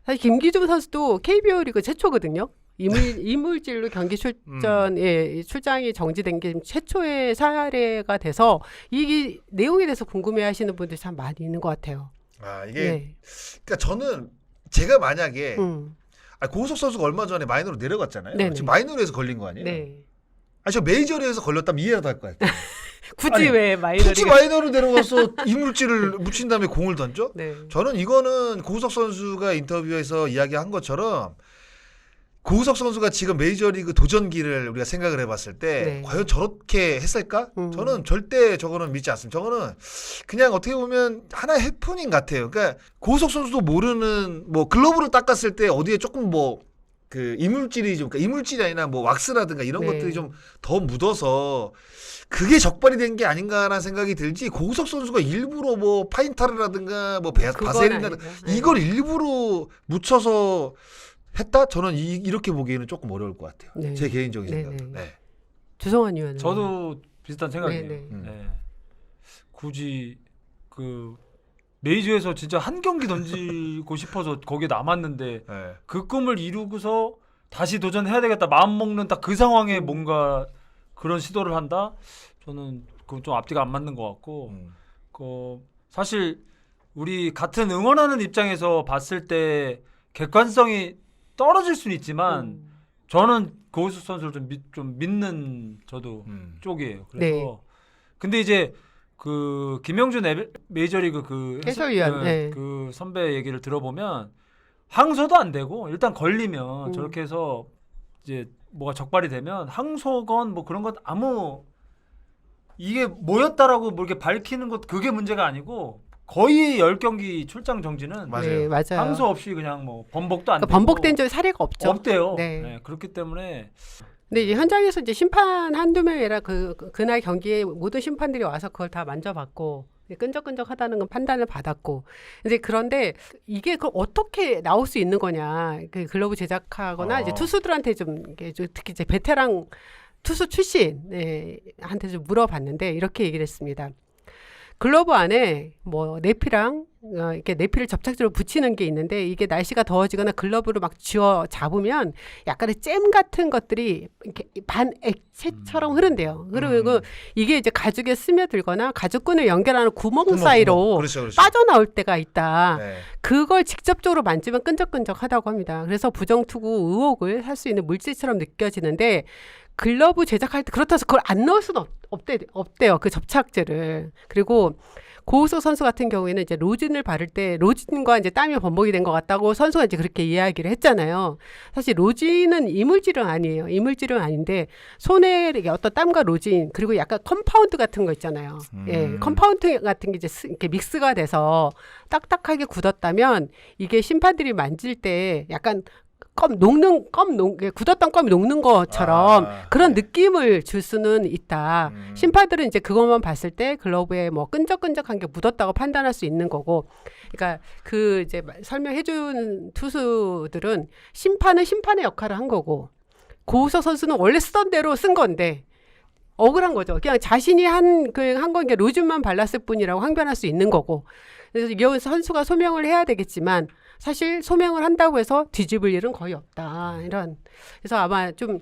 사실 김기준 선수도 KBO 리그 최초거든요. 이물질로 경기 출장이 정지된 게 최초의 사례가 돼서 이 내용에 대해서 궁금해하시는 분들이 참 많이 있는 것 같아요. 이게 그러니까 저는 제가 만약에 고우석 선수가 얼마 전에 마이너로 내려갔잖아요. 네네. 지금 마이너리에서 걸린 거 아니에요? 네. 저 메이저리에서 걸렸다면 이해라도 할 것 같아요. 굳이 왜 마이너리그? 굳이 마이너로 내려가서 이물질을 묻힌 다음에 공을 던져? 네. 저는 이거는 고우석 선수가 인터뷰에서 이야기한 것처럼 고우석 선수가 지금 메이저리그 도전기를 우리가 생각을 해봤을 때 네. 과연 저렇게 했을까? 저는 절대 저거는 믿지 않습니다. 저거는 그냥 어떻게 보면 하나의 해프닝 같아요. 그러니까 고우석 선수도 모르는 뭐 글러브를 닦았을 때 어디에 조금 뭐 그 이물질이 좀 그러니까 이물질이 아니라 뭐 왁스라든가 이런 네. 것들이 좀 더 묻어서 그게 적발이 된 게 아닌가라는 생각이 들지. 고우석 선수가 일부러 뭐 파인타르라든가 뭐 그건 바세린이라든가 아니죠. 네. 이걸 일부러 묻혀서 했다? 저는 이렇게 보기에는 조금 어려울 것 같아요. 네. 제 개인적인 네, 생각. 네. 네. 주성환 의원은 저도 비슷한 생각이에요. 네, 네. 네. 굳이 그 메이저에서 진짜 한 경기 던지고 싶어서 거기에 남았는데 네. 그 꿈을 이루고서 다시 도전해야 되겠다 마음 먹는 딱 그 상황에 뭔가 그런 시도를 한다. 저는 그건 좀 앞뒤가 안 맞는 것 같고 그 사실 우리 같은 응원하는 입장에서 봤을 때 객관성이 떨어질 수는 있지만 저는 고우석 선수를 좀 믿는 저도 쪽이에요. 그래서 네. 근데 이제 그 김영준 메이저리그 그 해설위원, 네. 그 선배 얘기를 들어보면 항소도 안 되고 일단 걸리면 음. 저렇게 해서 이제 뭐가 적발이 되면 항소건 뭐 그런 것 아무 이게 뭐였다라고 뭐 이렇게 밝히는 것 그게 문제가 아니고 거의 10경기 출장 정지는 맞아요. 네, 맞아요. 항소 없이 그냥 뭐 번복도 안 그러니까 되고 번복된 적이 사례가 없죠. 없대요. 네. 네, 그렇기 때문에 근데 이제 현장에서 이제 심판 한두 명이 아니라 그날 경기에 모든 심판들이 와서 그걸 다 만져봤고 끈적끈적하다는 건 판단을 받았고 이제 그런데 이게 그 어떻게 나올 수 있는 거냐 그 글러브 제작하거나 이제 투수들한테 좀 이게 특히 이제 베테랑 투수 출신 한테 좀 물어봤는데 이렇게 얘기를 했습니다. 글러브 안에 뭐 내피랑 이렇게 내피를 접착제로 붙이는 게 있는데 이게 날씨가 더워지거나 글러브를 막 쥐어 잡으면 약간의 잼 같은 것들이 이렇게 반 액체처럼 흐른대요. 그리고 이게 이제 가죽에 스며들거나 가죽끈을 연결하는 구멍 사이로 그렇죠, 그렇죠. 빠져나올 때가 있다. 네. 그걸 직접적으로 만지면 끈적끈적하다고 합니다. 그래서 부정투구 의혹을 할 수 있는 물질처럼 느껴지는데 글러브 제작할 때 그렇다고 해서 그걸 안 넣을 수는 없대요. 그 접착제를. 그리고 고우석 선수 같은 경우에는 이제 로진을 바를 때 로진과 이제 땀이 범벅이 된 것 같다고 선수가 이제 그렇게 이야기를 했잖아요. 사실 로진은 이물질은 아니에요. 이물질은 아닌데 손에 이게 어떤 땀과 로진 그리고 약간 컴파운드 같은 거 있잖아요. 예, 컴파운드 같은 게 이제 이렇게 믹스가 돼서 딱딱하게 굳었다면 이게 심판들이 만질 때 약간 굳었던 껌이 녹는 것처럼 그런 느낌을 줄 수는 있다. 심판들은 이제 그것만 봤을 때 글러브에 뭐 끈적끈적한 게 묻었다고 판단할 수 있는 거고. 그러니까 그 이제 설명해 준 투수들은 심판은 심판의 역할을 한 거고 고우석 선수는 원래 쓰던 대로 쓴 건데 억울한 거죠. 그냥 자신이 한 건 게 로즈만 발랐을 뿐이라고 항변할 수 있는 거고. 그래서 이건 선수가 소명을 해야 되겠지만 사실 소명을 한다고 해서 뒤집을 일은 거의 없다. 이런. 그래서 아마 좀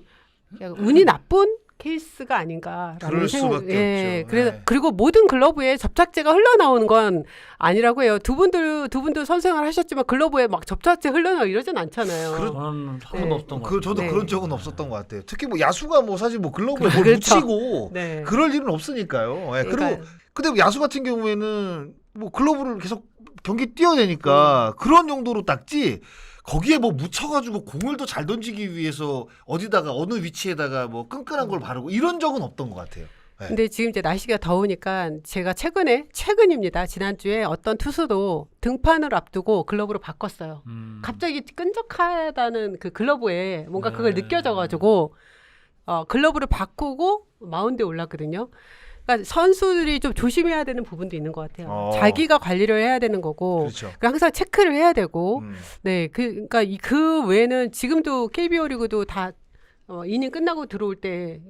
운이 나쁜 케이스가 아닌가라는 그럴 수밖에 없죠. 그래서 네. 그리고 모든 글러브에 접착제가 흘러나오는 건 아니라고 해요. 두 분도 선생을 하셨지만 글러브에 막 접착제 흘러나오고 이러진 않잖아요. 저는 한 번도 없던 것 같아요. 저도 네. 그런 적은 없었던 것 같아요. 특히 뭐 야수가 뭐 사실 뭐 글러브에 뭘 그렇죠. 묻히고 네. 그럴 일은 없으니까요. 예, 그리고 그러니까 근데 야수 같은 경우에는 뭐 글러브를 계속 경기 뛰어야 되니까 그런 용도로 닦지 거기에 뭐 묻혀가지고 공을 더 잘 던지기 위해서 어디다가 어느 위치에다가 뭐 끈끈한 걸 바르고 이런 적은 없던 것 같아요. 네. 근데 지금 이제 날씨가 더우니까 제가 최근입니다. 지난주에 어떤 투수도 등판을 앞두고 글러브를 바꿨어요. 갑자기 끈적하다는 그 글러브에 뭔가 그걸 느껴져가지고 글러브를 바꾸고 마운드에 올랐거든요. 그러니까 선수들이 좀 조심해야 되는 부분도 있는 것 같아요. 자기가 관리를 해야 되는 거고, 그렇죠. 항상 체크를 해야 되고, 네, 그러니까 그 외에는 지금도 KBO 리그도 다 이닝 끝나고 들어올 때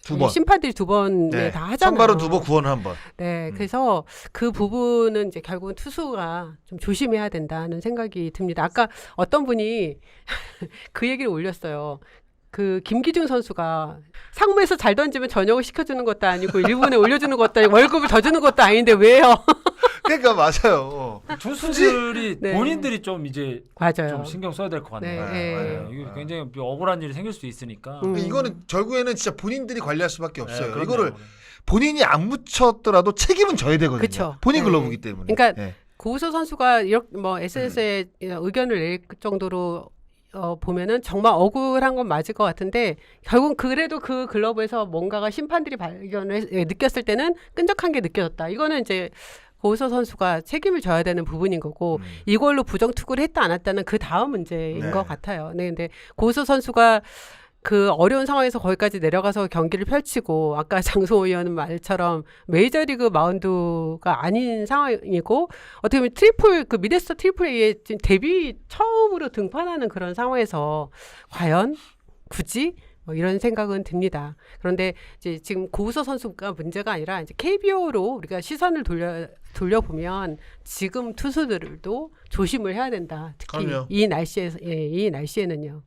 두 번. 심판들이 두 번에 네. 다 하잖아요. 선발은 2번, 구원은 1번. 네, 그래서 그 부분은 이제 결국은 투수가 좀 조심해야 된다는 생각이 듭니다. 아까 어떤 분이 그 얘기를 올렸어요. 그 김기중 선수가 상무에서 잘 던지면 저녁을 시켜주는 것도 아니고 일본에 올려주는 것도 아니고 월급을 더 주는 것도 아닌데 왜요? 그러니까 맞아요. 투수들이 네. 본인들이 좀 이제 맞아요. 좀 신경 써야 될 것 같네요. 네, 네. 이게 굉장히 억울한 일이 생길 수 있으니까. 이거는 결국에는 진짜 본인들이 관리할 수밖에 없어요. 그렇네요. 이거를 본인이 안 묻혔더라도 책임은 져야 되거든요. 그쵸. 본인 네. 글러브기 때문에. 그러니까 네. 고우석 선수가 이렇게 뭐 SNS에 의견을 낼 정도로 보면은 정말 억울한 건 맞을 것 같은데 결국 그래도 그 글러브에서 뭔가가 심판들이 느꼈을 때는 끈적한 게 느껴졌다. 이거는 이제 고우서 선수가 책임을 져야 되는 부분인 거고 이걸로 부정 투구를 했다 안 했다는 그 다음 문제인 네. 것 같아요. 네, 근데 고우서 선수가 그 어려운 상황에서 거기까지 내려가서 경기를 펼치고 아까 장성호 의원 말처럼 메이저리그 마운드가 아닌 상황이고 어떻게 보면 트리플 그 미네소타 트리플 A에 지금 데뷔 처음으로 등판하는 그런 상황에서 과연 굳이 뭐 이런 생각은 듭니다. 그런데 이제 지금 고우서 선수가 문제가 아니라 이제 KBO로 우리가 시선을 돌려보면 지금 투수들도 조심을 해야 된다. 특히 그럼요. 이 날씨에는요.